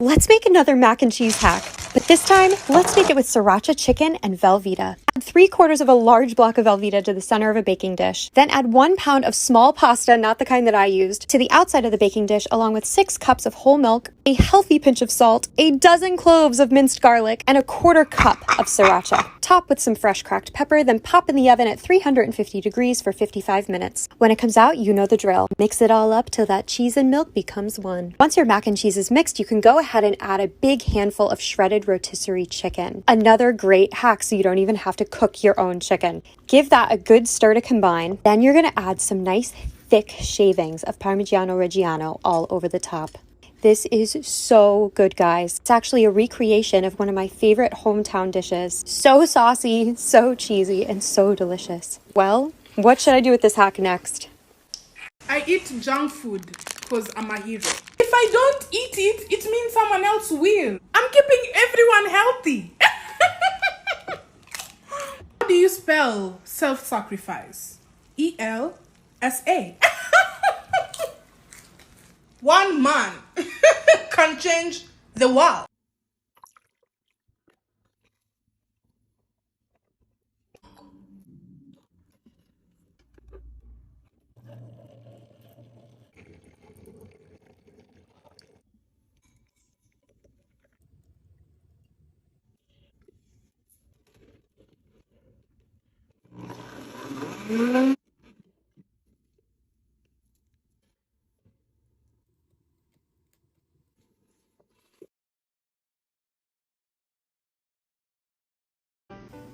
Let's make another mac and cheese hack, but this time, let's make it with sriracha chicken and Velveeta. Add 3/4 of a large block of Velveeta to the center of a baking dish. Then add 1 pound of small pasta, not the kind that I used, to the outside of the baking dish, along with 6 cups of whole milk, a healthy pinch of salt, a dozen cloves of minced garlic, and a 1/4 cup of sriracha. Top with some fresh cracked pepper, then pop in the oven at 350 degrees for 55 minutes. When it comes out, you know the drill. Mix it all up till that cheese and milk becomes one. Once your mac and cheese is mixed, you can go ahead and add a big handful of shredded rotisserie chicken. Another great hack so you don't even have to cook your own chicken. Give that a good stir to combine. Then you're going to add some nice thick shavings of Parmigiano Reggiano all over the top. This is so good, guys. It's actually a recreation of one of my favorite hometown dishes. So saucy, so cheesy, and so delicious. Well, what should I do with this hack next? I eat junk food because I'm a hero. If I don't eat it, it means someone else will. I'm keeping everyone healthy. How do you spell self-sacrifice? ELSA. One man can change the world.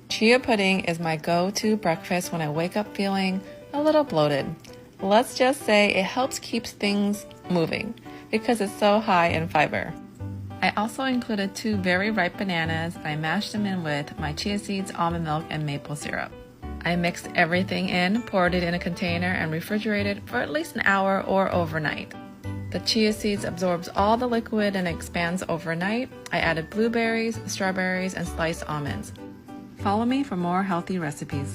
Chia pudding is my go-to breakfast when I wake up feeling a little bloated. Let's just say it helps keep things moving because it's so high in fiber. I also included 2 very ripe bananas. I mashed them in with my chia seeds, almond milk, and maple syrup. I mixed everything in, poured it in a container, and refrigerated for at least an hour or overnight. The chia seeds absorbs all the liquid and expands overnight. I added blueberries, strawberries, and sliced almonds. Follow me for more healthy recipes.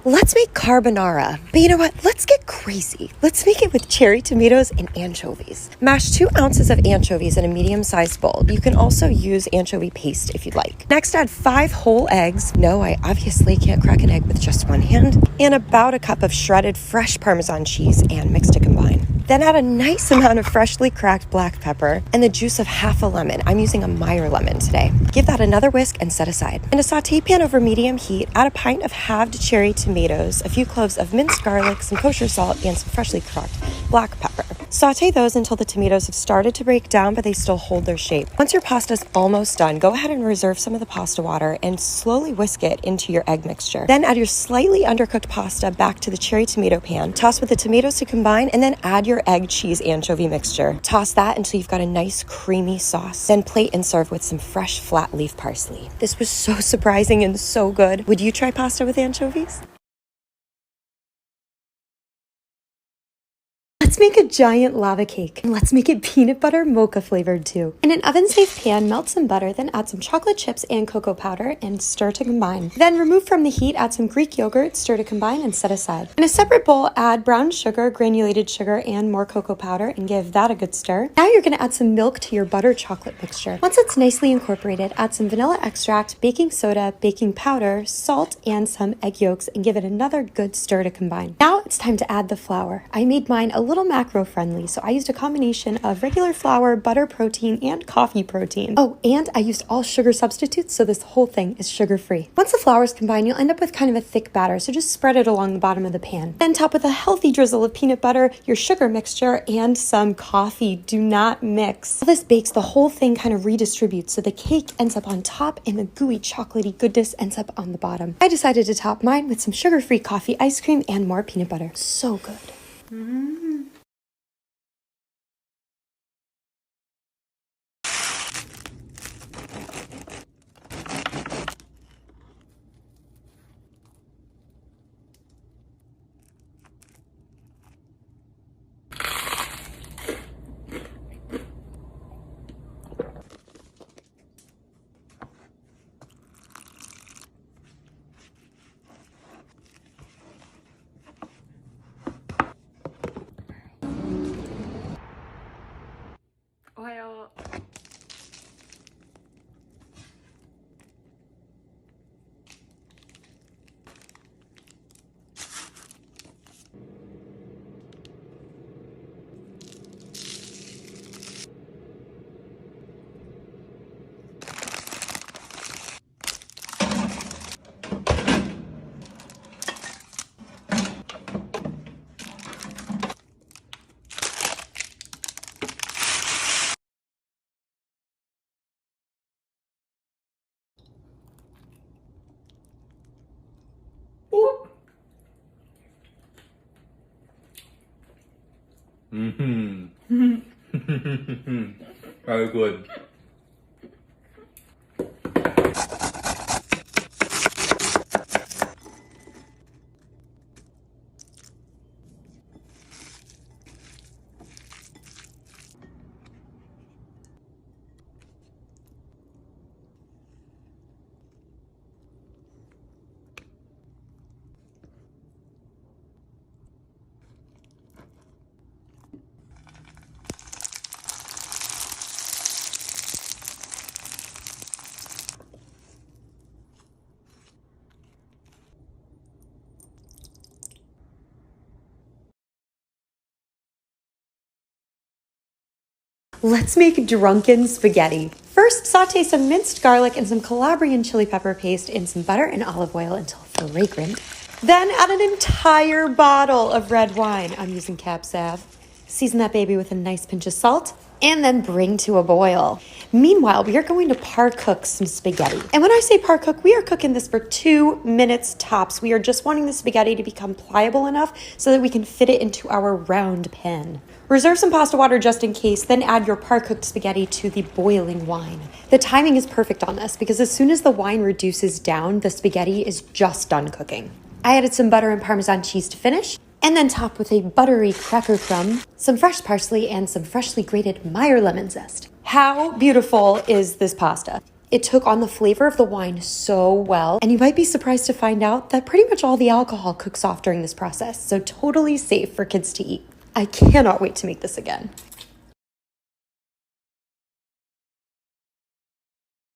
Let's make carbonara, but you know what? Let's get crazy. Let's make it with cherry tomatoes and anchovies. Mash 2 ounces of anchovies in a medium-sized bowl. You can also use anchovy paste if you'd like. Next, add 5 whole eggs. No, I obviously can't crack an egg with just one hand. And about a cup of shredded fresh Parmesan cheese and mix to combine. Then add a nice amount of freshly cracked black pepper and the juice of half a lemon. I'm using a Meyer lemon today. Give that another whisk and set aside. In a saute pan over medium heat, add a pint of halved cherry tomatoes, a few cloves of minced garlic, some kosher salt, and some freshly cracked black pepper. Saute those until the tomatoes have started to break down, but they still hold their shape. Once your pasta is almost done, go ahead and reserve some of the pasta water and slowly whisk it into your egg mixture. Then add your slightly undercooked pasta back to the cherry tomato pan. Toss with the tomatoes to combine, and then add your egg, cheese, anchovy mixture. Toss that until you've got a nice creamy sauce. Then plate and serve with some fresh flat leaf parsley. This was so surprising and so good. Would you try pasta with anchovies? Let's make a giant lava cake, and let's make it peanut butter mocha flavored too. In an oven-safe pan, melt some butter, then add some chocolate chips and cocoa powder and stir to combine. Then remove from the heat, add some Greek yogurt, stir to combine, and set aside. In a separate bowl, add brown sugar, granulated sugar, and more cocoa powder, and give that a good stir. Now you're going to add some milk to your butter chocolate mixture. Once it's nicely incorporated, add some vanilla extract, baking soda, baking powder, salt, and some egg yolks, and give it another good stir to combine. Now it's time to add the flour. I made mine a little macro friendly, so I used a combination of regular flour, butter protein, and coffee protein. Oh, and I used all sugar substitutes, so this whole thing is sugar-free. Once the flour is combined, you'll end up with kind of a thick batter, so just spread it along the bottom of the pan. Then top with a healthy drizzle of peanut butter, your sugar mixture, and some coffee. Do not mix. While this bakes, the whole thing kind of redistributes, so the cake ends up on top and the gooey chocolatey goodness ends up on the bottom. I decided to top mine with some sugar-free coffee ice cream and more peanut butter. So good. Very good. Let's make drunken spaghetti. First, saute some minced garlic and some Calabrian chili pepper paste in some butter and olive oil until fragrant. Then add an entire bottle of red wine. I'm using Cab Sav. Season that baby with a nice pinch of salt and then bring to a boil. Meanwhile, we are going to par cook some spaghetti. And when I say par cook, we are cooking this for 2 minutes tops. We are just wanting the spaghetti to become pliable enough so that we can fit it into our round pan. Reserve some pasta water just in case, then add your par-cooked spaghetti to the boiling wine. The timing is perfect on this because as soon as the wine reduces down, the spaghetti is just done cooking. I added some butter and Parmesan cheese to finish, and then top with a buttery cracker crumb, some fresh parsley, and some freshly grated Meyer lemon zest. How beautiful is this pasta? It took on the flavor of the wine so well, and you might be surprised to find out that pretty much all the alcohol cooks off during this process, so totally safe for kids to eat. I cannot wait to make this again.